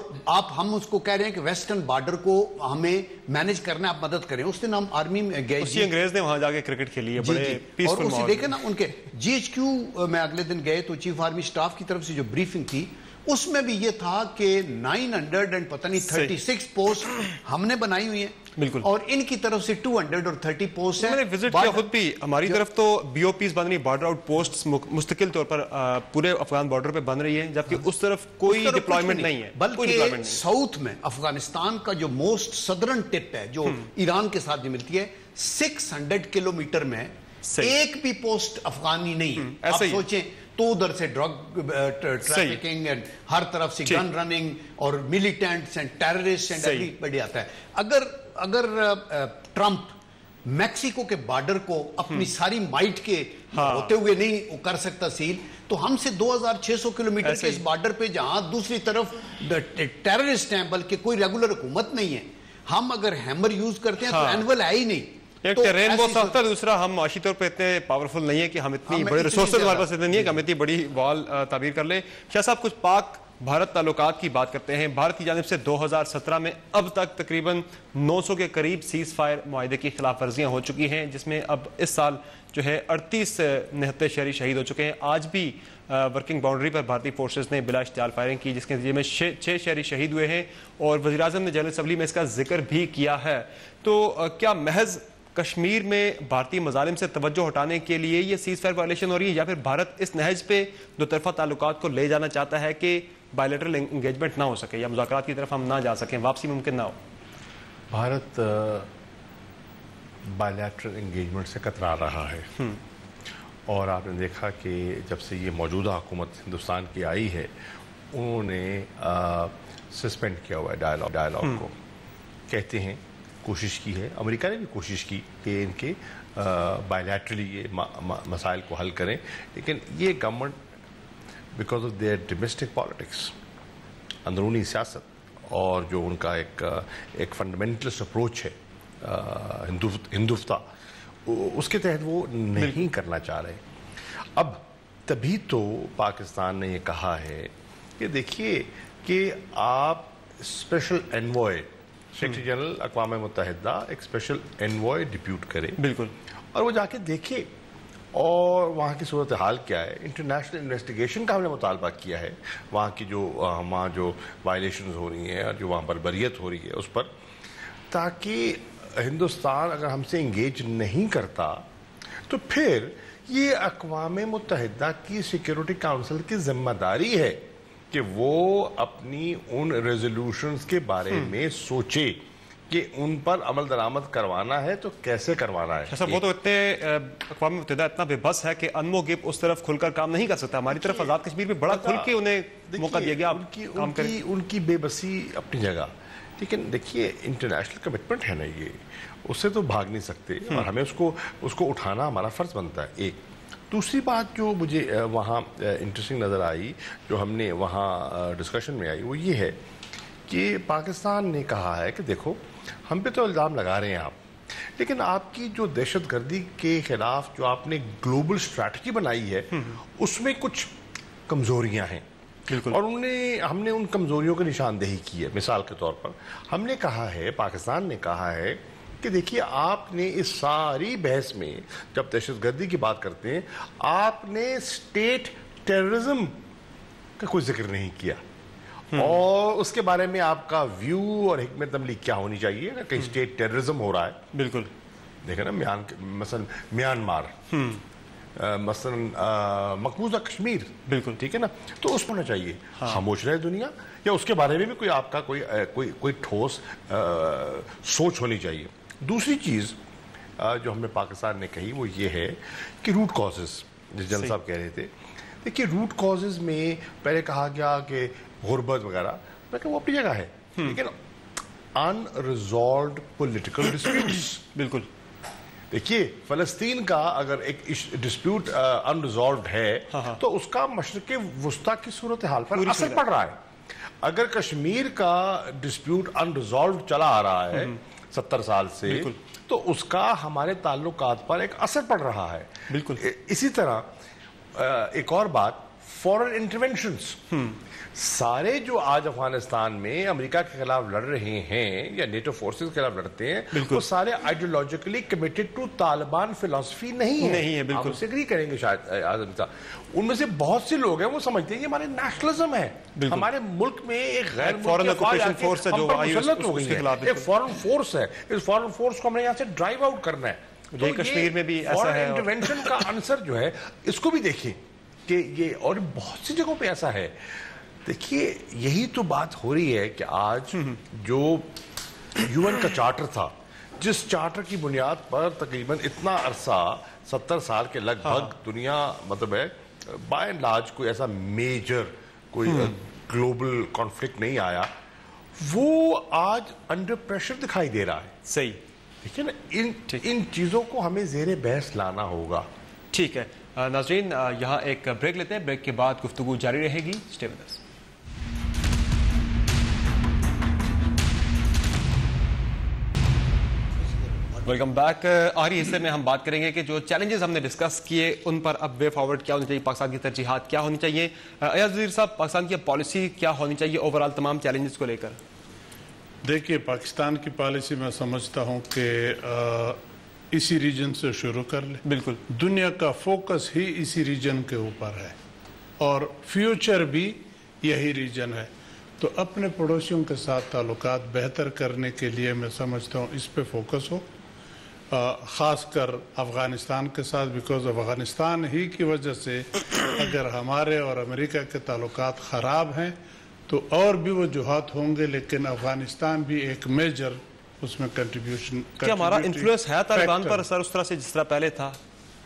[SPEAKER 3] ہم اس کو کہہ رہے ہیں کہ ویسٹرن بارڈر کو ہمیں مینج کرنا ہے, آپ مدد کریں. اس دن ہم آرمی میں گئے,
[SPEAKER 2] اسی انگریز نے وہاں جا کے کرکٹ کھیلی ہے بڑے پیسفل ماحول.
[SPEAKER 3] اور اسے دیکھیں نا ان کے جی ایچ کیو میں اگلے دن گئے تو چیف آرمی سٹاف کی طرف سے جو بریفنگ تھی اس میں بھی یہ تھا کہ 936 پوسٹ ہم نے بنائی ہوئی ہیں
[SPEAKER 2] بالکل,
[SPEAKER 3] اور ان کی طرف سے 230 پوسٹ ہیں.
[SPEAKER 2] میں نے وزٹ کیا خود بھی, ہماری طرف تو بی او پیز بن رہی, بارڈر آؤٹ پوسٹ مستقل طور پر پورے افغان بارڈر پہ بن رہی ہے, جبکہ اس طرف کوئی ڈپلائمنٹ نہیں ہے.
[SPEAKER 3] بلکہ ساؤتھ میں افغانستان کا جو موسٹ سدرن ٹپ ہے جو ایران کے ساتھ جو ملتی ہے 600 کلومیٹر میں ایک بھی پوسٹ افغانی نہیں. آپ سوچیں تو ادھر سے ڈرگ ٹریفکنگ اینڈ ہر طرف سے گن رننگ اور militants and terrorist and everybody آتا ہے. اگر ٹرمپ میکسیکو کے بارڈر کو اپنی ساری مائٹ کے ہوتے ہوئے نہیں کر سکتا سیل, تو ہم سے 2600 کلومیٹر کے اس بارڈر پہ جہاں دوسری طرف ٹیررسٹ ہیں بلکہ کوئی ریگولر حکومت نہیں ہے, ہم اگر ہیمر یوز کرتے ہیں تو اینول ہے ہی نہیں.
[SPEAKER 2] ایک ٹرین بہت سخت ہے, دوسرا ہم معاشی طور پہ اتنے پاورفل نہیں ہے کہ ہم اتنی بڑے ریسورسز ہمارے پاس اتنے نہیں ہے کہ ہم اتنی بڑی وال تعبیر کر لیں. شاہ صاحب کچھ پاک بھارت تعلقات کی بات کرتے ہیں. بھارت کی جانب سے 2017 میں اب تک تقریباً 900 کے قریب سیز فائر معاہدے کی خلاف ورزیاں ہو چکی ہیں, جس میں اب اس سال جو ہے 38 نہتے شہری شہید ہو چکے ہیں. آج بھی ورکنگ باؤنڈری پر بھارتی فورسز نے بلا اشتعال فائرنگ کی, جس کے نتیجے میں 6 شہری شہید ہوئے ہیں, اور وزیراعظم نے جنرل اسمبلی میں اس کا ذکر بھی کیا ہے. تو کیا محض کشمیر میں بھارتی مظالم سے توجہ ہٹانے کے لیے یہ سیز فائر وائلیشن ہو رہی ہے, یا پھر بھارت اس نہج پہ دو طرفہ تعلقات کو لے جانا چاہتا ہے کہ بائیلیٹرل انگیجمنٹ نہ ہو سکے یا مذاکرات کی طرف ہم نہ جا سکیں, واپسی ممکن نہ ہو؟
[SPEAKER 4] بھارت بائیلیٹرل انگیجمنٹ سے کترا رہا ہے, اور آپ نے دیکھا کہ جب سے یہ موجودہ حکومت ہندوستان کی آئی ہے انہوں نے سسپینڈ کیا ہوا ہے ڈائلاگ کو. کہتے ہیں کوشش کی ہے, امریکہ نے بھی کوشش کی کہ ان کے بائیلیٹرلی یہ مسائل کو حل کریں, لیکن یہ government because of their domestic politics, اندرونی سیاست اور جو ان کا ایک فنڈامنٹلسٹ اپروچ ہے ہندوتوا, اس کے تحت وہ نہیں کرنا چاہ رہے. اب تبھی تو پاکستان نے یہ کہا ہے کہ دیکھیے کہ آپ اسپیشل انوائے سیکرٹری جنرل اقوام متحدہ ایک اسپیشل انوائے ڈپیوٹ کرے
[SPEAKER 2] بالکل,
[SPEAKER 4] اور وہ جا کے دیکھے اور وہاں کی صورتحال کیا ہے. انٹرنیشنل انویسٹیگیشن کا ہم نے مطالبہ کیا ہے وہاں کی وہاں جو وائلیشنز ہو رہی ہیں اور جو وہاں بربریت ہو رہی ہے اس پر, تاکہ ہندوستان اگر ہم سے انگیج نہیں کرتا تو پھر یہ اقوام متحدہ کی سیکیورٹی کاؤنسل کی ذمہ داری ہے کہ وہ اپنی ان ریزولوشنز کے بارے میں سوچے کہ ان پر عمل درآمد کروانا ہے تو کیسے کروانا ہے.
[SPEAKER 2] وہ تو اتنے اقوام متحدہ اتنا بے بس ہے کہ انمو گپ اس طرف کھل کر کام نہیں کر سکتا. ہماری طرف آزاد کشمیر میں بڑا کھل کے انہیں موقع دیا گیا کام کریں.
[SPEAKER 4] ان کی بے بسی اپنی جگہ, لیکن دیکھیے انٹرنیشنل کمٹمنٹ ہے نا, یہ اس سے تو بھاگ نہیں سکتے اور ہمیں اس کو اٹھانا ہمارا فرض بنتا ہے. ایک دوسری بات جو مجھے وہاں انٹرسٹنگ نظر آئی, جو ہم نے وہاں ڈسکشن میں آئی, وہ یہ ہے کہ پاکستان نے کہا ہے کہ دیکھو ہم پہ تو الزام لگا رہے ہیں آپ, لیکن آپ کی جو دہشت گردی کے خلاف جو آپ نے گلوبل اسٹریٹجی بنائی ہے اس میں کچھ کمزوریاں ہیں, اور ہم نے ان کمزوریوں کی نشاندہی کی ہے. مثال کے طور پر ہم نے کہا ہے, پاکستان نے کہا ہے کہ دیکھیے آپ نے اس ساری بحث میں جب دہشت گردی کی بات کرتے ہیں آپ نے اسٹیٹ ٹیررزم کا کوئی ذکر نہیں کیا, اور اس کے بارے میں آپ کا ویو اور حکمت عملی کیا ہونی چاہیے نا, کہ اسٹیٹ ٹیررزم ہو رہا ہے.
[SPEAKER 2] بالکل
[SPEAKER 4] دیکھیں نا مثلا میانمار, مثلا مقبوضہ کشمیر, بالکل ٹھیک ہے نا, تو اس ہونا چاہیے خاموش رہے دنیا, یا اس کے بارے میں بھی کوئی آپ کا کوئی ٹھوس سوچ ہونی چاہیے. دوسری چیز جو ہم نے پاکستان نے کہی وہ یہ ہے کہ روٹ کازز, جس جنرل صاحب کہہ رہے تھے, دیکھیے روٹ کازز میں پہلے کہا گیا کہ غربت وغیرہ, میں کہ وہ اپنی جگہ ہے, لیکن انریزالوڈ پولیٹیکل ڈسپیوٹس, بالکل دیکھیے فلسطین کا اگر ایک ڈسپیوٹ انریزالوڈ ہے تو اس کا مشرق وسطیٰ کی صورتحال پر اثر پڑ رہا ہے. اگر کشمیر کا ڈسپیوٹ انریزالوڈ چلا آ رہا ہے 70 سال سے, تو اس کا ہمارے تعلقات پر ایک اثر پڑ رہا ہے. بالکل اسی طرح ایک اور بات فورن انٹرونشنز. سارے جو آج افغانستان میں امریکہ کے خلاف لڑ رہے ہیں یا نیٹو فورسز کے خلاف لڑتے ہیں وہ سارے آئیڈیولوجیکلی کمیٹڈ ٹو طالبان فلسفی نہیں ہے. بالکل آپ سے اگری کریں گے شاید اعظم صاحب. ان میں سے بہت سے لوگ ہیں وہ سمجھتے ہیں یہ ہمارے نیشنلزم ہے, ہمارے ملک میں ایک غیر
[SPEAKER 2] فورن آکوپیشن فورس ہے جو
[SPEAKER 4] مسلط ہو گئی ہے, ایک فورن فورس ہے. اس فورن فورس کو ہم نے یہاں سے ڈرائیو آؤٹ کرنا ہے.
[SPEAKER 2] یہ کشمیر میں بھی ایسا ہے.
[SPEAKER 4] انٹرونشن کا عنصر جو ہے اس کو بھی دیکھیں کہ یہ, اور بہت سی جگہوں پہ ایسا ہے. دیکھیے یہی تو بات ہو رہی ہے کہ آج جو یو این کا چارٹر تھا, جس چارٹر کی بنیاد پر تقریباً اتنا عرصہ 70 سال کے لگ بھگ دنیا مطلب ہے بائی اینڈ لارج کوئی ایسا میجر کوئی گلوبل کانفلکٹ نہیں آیا, وہ آج انڈر پریشر دکھائی دے رہا ہے.
[SPEAKER 2] صحیح,
[SPEAKER 4] ٹھیک ہے نا. ان چیزوں کو ہمیں زیر بحث لانا ہوگا.
[SPEAKER 2] ٹھیک ہے ناظرین, یہاں ایک بریک لیتے ہیں, بریک کے بعد گفتگو جاری رہے گی. Stay with us. Welcome back. آخری حصے میں ہم بات کریں گے کہ جو چیلنجز ہم نے ڈسکس کیے ان پر اب وے فارورڈ کیا ہونی چاہیے, پاکستان کی ترجیحات کیا ہونی چاہیے. ایاز وزیر صاحب, پاکستان کی پالیسی کیا ہونی چاہیے اوور آل تمام چیلنجز کو لے کر؟
[SPEAKER 5] دیکھیے پاکستان کی پالیسی میں سمجھتا ہوں کہ اسی ریجن سے شروع کر لیں.
[SPEAKER 2] بالکل,
[SPEAKER 5] دنیا کا فوکس ہی اسی ریجن کے اوپر ہے اور فیوچر بھی یہی ریجن ہے. تو اپنے پڑوسیوں کے ساتھ تعلقات بہتر کرنے کے لیے میں سمجھتا ہوں اس پہ فوکس ہو, خاص کر افغانستان کے ساتھ, بیکاز افغانستان ہی کی وجہ سے اگر ہمارے اور امریکہ کے تعلقات خراب ہیں تو اور بھی وجوہات ہوں گے, لیکن افغانستان بھی ایک میجر اس میں کنٹریبیوشن.
[SPEAKER 2] کیا ہمارا انفلوئنس ہے طالبان پر سر اس طرح سے جس طرح پہلے تھا,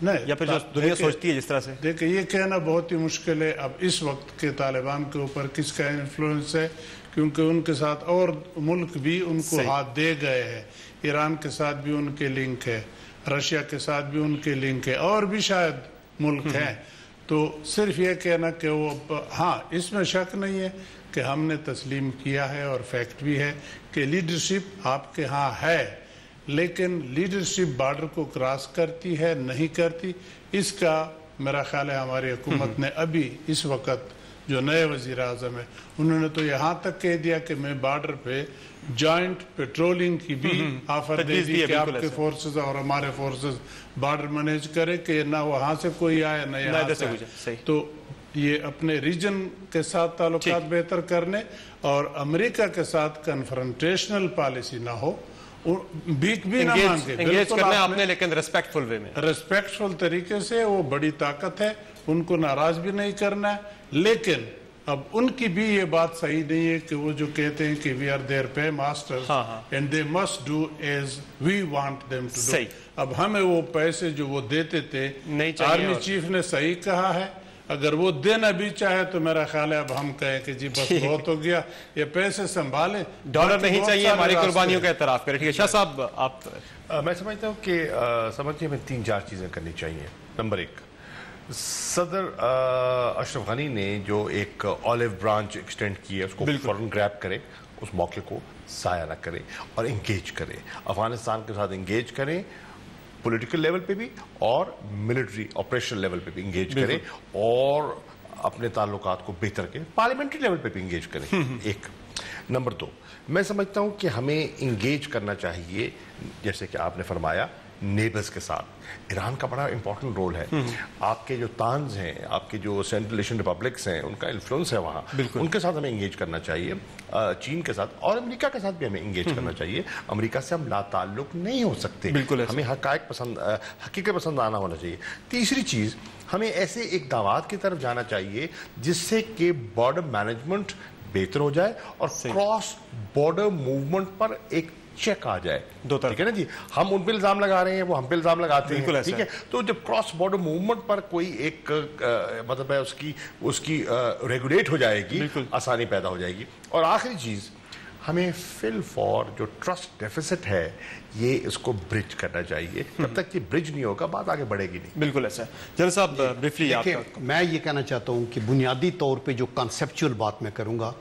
[SPEAKER 5] نہیں,
[SPEAKER 2] یا پھر جو دنیا سوچتی ہے جس طرح سے؟
[SPEAKER 5] دیکھیں یہ کہنا بہت ہی مشکل ہے اب اس وقت کے طالبان کے اوپر کس کا انفلوئنس ہے, کیونکہ ان کے ساتھ اور ملک بھی ان کو ہاتھ دے گئے ہیں. ایران کے ساتھ بھی ان کے لنک ہے, رشیا کے ساتھ بھی ان کے لنک ہے, اور بھی شاید ملک ہیں. تو صرف یہ کہنا کہ وہ, ہاں اس میں شک نہیں ہے کہ ہم نے تسلیم کیا ہے اور فیکٹ بھی ہے کہ لیڈرشپ آپ کے ہاں ہے, لیکن لیڈرشپ بارڈر کو کراس کرتی ہے نہیں کرتی, اس کا میرا خیال ہے ہماری حکومت نے ابھی اس وقت جو نئے وزیر اعظم ہے انہوں نے تو یہاں تک کہہ دیا کہ میں بارڈر پہ جوائنٹ پیٹرولنگ کی بھی آفر دے دی کہ آپ کے فورسز اور ہمارے فورسز بارڈر مینیج کرے کہ نہ وہاں سے کوئی آئے نہ یہاں سے. تو یہ اپنے ریجن کے ساتھ تعلقات بہتر کرنے اور امریکہ کے ساتھ کنفرنٹیشنل پالیسی نہ ہو, بیک بھی نہ مانگے,
[SPEAKER 2] انگیج کرنا آپ نے, لیکن ریسپیکٹفل وے میں,
[SPEAKER 5] ریسپیکٹفل طریقے سے. وہ بڑی طاقت ہے, ان کو ناراض بھی نہیں کرنا ہے, لیکن اب ان کی بھی یہ بات صحیح نہیں ہے کہ وہ جو کہتے ہیں کہ we are their pay masters and they must do as we want them to do. اب ہمیں وہ پیسے جو وہ دیتے تھے, آرمی چیف نے صحیح کہا ہے, اگر وہ دینا بھی چاہے تو میرا خیال ہے اب ہم کہیں کہ جی بس بہت ہو گیا, یہ پیسے سنبھالیں,
[SPEAKER 2] ڈالر نہیں چاہیے, ہماری قربانیوں کا اعتراف کریں. ٹھیک ہے شاہ صاحب, آپ.
[SPEAKER 4] میں سمجھتا ہوں کہ سمجھیے ہمیں 3-4 چیزیں کرنی چاہیے. نمبر 1, صدر اشرف غنی نے جو ایک آلیو برانچ ایکسٹینڈ کی ہے اس کو فوراً گریب کرے, اس موقع کو ضائع نہ کرے اور انگیج کرے, افغانستان کے ساتھ انگیج کریں, پولیٹیکل لیول پہ بھی اور ملٹری آپریشنل لیول پہ بھی انگیج کریں, اور اپنے تعلقات کو بہتر کریں, پارلیمنٹری لیول پہ بھی انگیج کریں. ایک. نمبر 2, میں سمجھتا ہوں کہ ہمیں انگیج کرنا چاہیے جیسے کہ آپ نے فرمایا نیبرز کے ساتھ. ایران کا بڑا امپورٹنٹ رول ہے. آپ کے جو تانز ہیں, آپ کے جو سینٹرل ایشین ریپبلکس ہیں, ان کا انفلوئنس ہے وہاں, ان کے ساتھ ہمیں انگیج کرنا چاہیے. چین کے ساتھ اور امریکہ کے ساتھ بھی ہمیں انگیج کرنا چاہیے. امریکہ سے ہم لا تعلق نہیں ہو سکتے, ہمیں حقائق پسند, حقیقت پسند آنا ہونا چاہیے. تیسری چیز, ہمیں ایسے ایک دعوات کی طرف جانا چاہیے جس سے کہ بارڈر مینجمنٹ بہتر ہو جائے اور کراس بارڈر موومنٹ پر ایک چیک آ جائے. ٹھیک ہے نا جی, ہم ان پہ الزام لگا رہے ہیں, وہ ہم پہ الزام لگاتے ہیں. ٹھیک ہے, تو جب کراس بارڈر موومنٹ پر کوئی ایک مطلب ہے اس کی ریگولیٹ ہو جائے گی, آسانی پیدا ہو جائے گی. اور آخری چیز, ہمیں فل فار جو ٹرسٹ ڈیفیسٹ ہے یہ اس کو برج کرنا چاہیے. جب تک یہ برج نہیں ہوگا بات آگے بڑھے گی نہیں.
[SPEAKER 2] بالکل ایسا. جنرل صاحب بریفلی,
[SPEAKER 3] میں یہ کہنا چاہتا ہوں کہ بنیادی طور پہ جو کانسیپچول بات میں کروں گا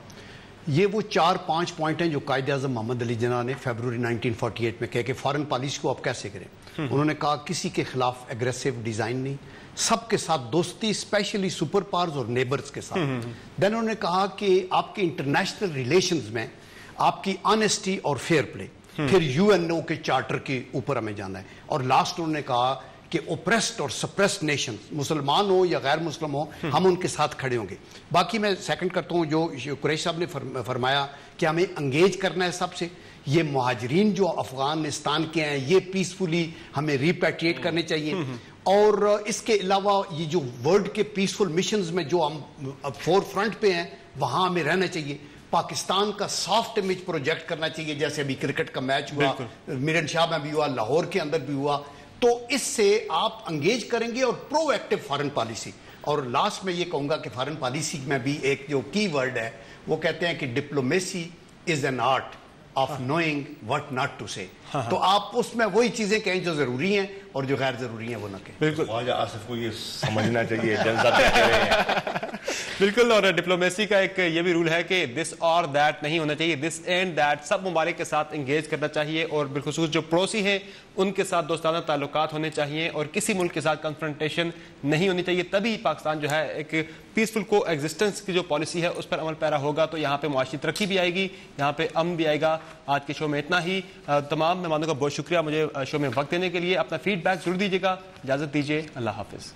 [SPEAKER 3] یہ وہ 4-5 پوائنٹ ہیں جو قائد اعظم محمد علی جناح نے فیبروری 1948 میں کہا کہ فارن پالیسی کو آپ کیسے کریں. انہوں نے کہا کسی کے خلاف ایگریسو ڈیزائن نہیں, سب کے ساتھ دوستی, اسپیشلی سپر پاورز اور نیبرز کے ساتھ. دین انہوں نے کہا کہ آپ کے انٹرنیشنل ریلیشنز میں آپ کی آنیسٹی اور فیئر پلے, پھر UNO کے چارٹر کے اوپر ہمیں جانا ہے. اور لاسٹ انہوں نے کہا کہ اوپریسڈ اور سپریسڈ نیشنز, مسلمان ہو یا غیر مسلم ہو, ہم ان کے ساتھ کھڑے ہوں گے. باقی میں سیکنڈ کرتا ہوں جو قریشی صاحب نے فرمایا کہ ہمیں انگیج کرنا ہے سب سے. یہ مہاجرین جو افغانستان کے ہیں یہ پیسفلی ہمیں ریپیٹریٹ کرنے چاہیے. اور اس کے علاوہ یہ جو ورلڈ کے پیسفل مشنز میں جو ہم فور فرنٹ پہ ہیں وہاں ہمیں رہنا چاہیے. پاکستان کا سافٹ امیج پروجیکٹ کرنا چاہیے, جیسے ابھی کرکٹ کا میچ ہوا, میرن شاہ میں بھی ہوا, لاہور کے اندر بھی ہوا. تو اس سے آپ انگیج کریں گے اور پرو ایکٹیو فارن پالیسی. اور لاسٹ میں یہ کہوں گا کہ فارن پالیسی میں بھی ایک جو کی ورڈ ہے وہ کہتے ہیں کہ diplomacy is an art of knowing what not to say. تو آپ اس میں وہی چیزیں کہیں جو ضروری ہیں اور جو غیر ضروری ہیں وہ نہ کہیں.
[SPEAKER 4] بالکل, خواجہ آصف کو یہ سمجھنا چاہیے جلسہ طے کر رہے ہیں.
[SPEAKER 2] بالکل. اور ڈپلومیسی کا ایک یہ بھی رول ہے کہ دس اور دیٹ نہیں ہونا چاہیے, دس اینڈ دیٹ. سب ممالک کے ساتھ انگیج کرنا چاہیے اور بالخصوص جو پڑوسی ہیں ان کے ساتھ دوستانہ تعلقات ہونے چاہیے اور کسی ملک کے ساتھ کنفرنٹیشن نہیں ہونی چاہیے. تبھی پاکستان جو ہے ایک پیسفل کو ایگزسٹنس کی جو پالیسی ہے اس پر عمل پیرا ہوگا. تو یہاں پہ معاشی ترقی بھی آئے گی, یہاں پہ امن بھی آئے گا. آج کے شو میں اتنا ہی. تمام مہمانوں کا بہت شکریہ مجھے شو میں وقت دینے کے لیے. اپنا فیڈ بیک ضرور دیجیے گا. اجازت دیجیے, اللہ حافظ.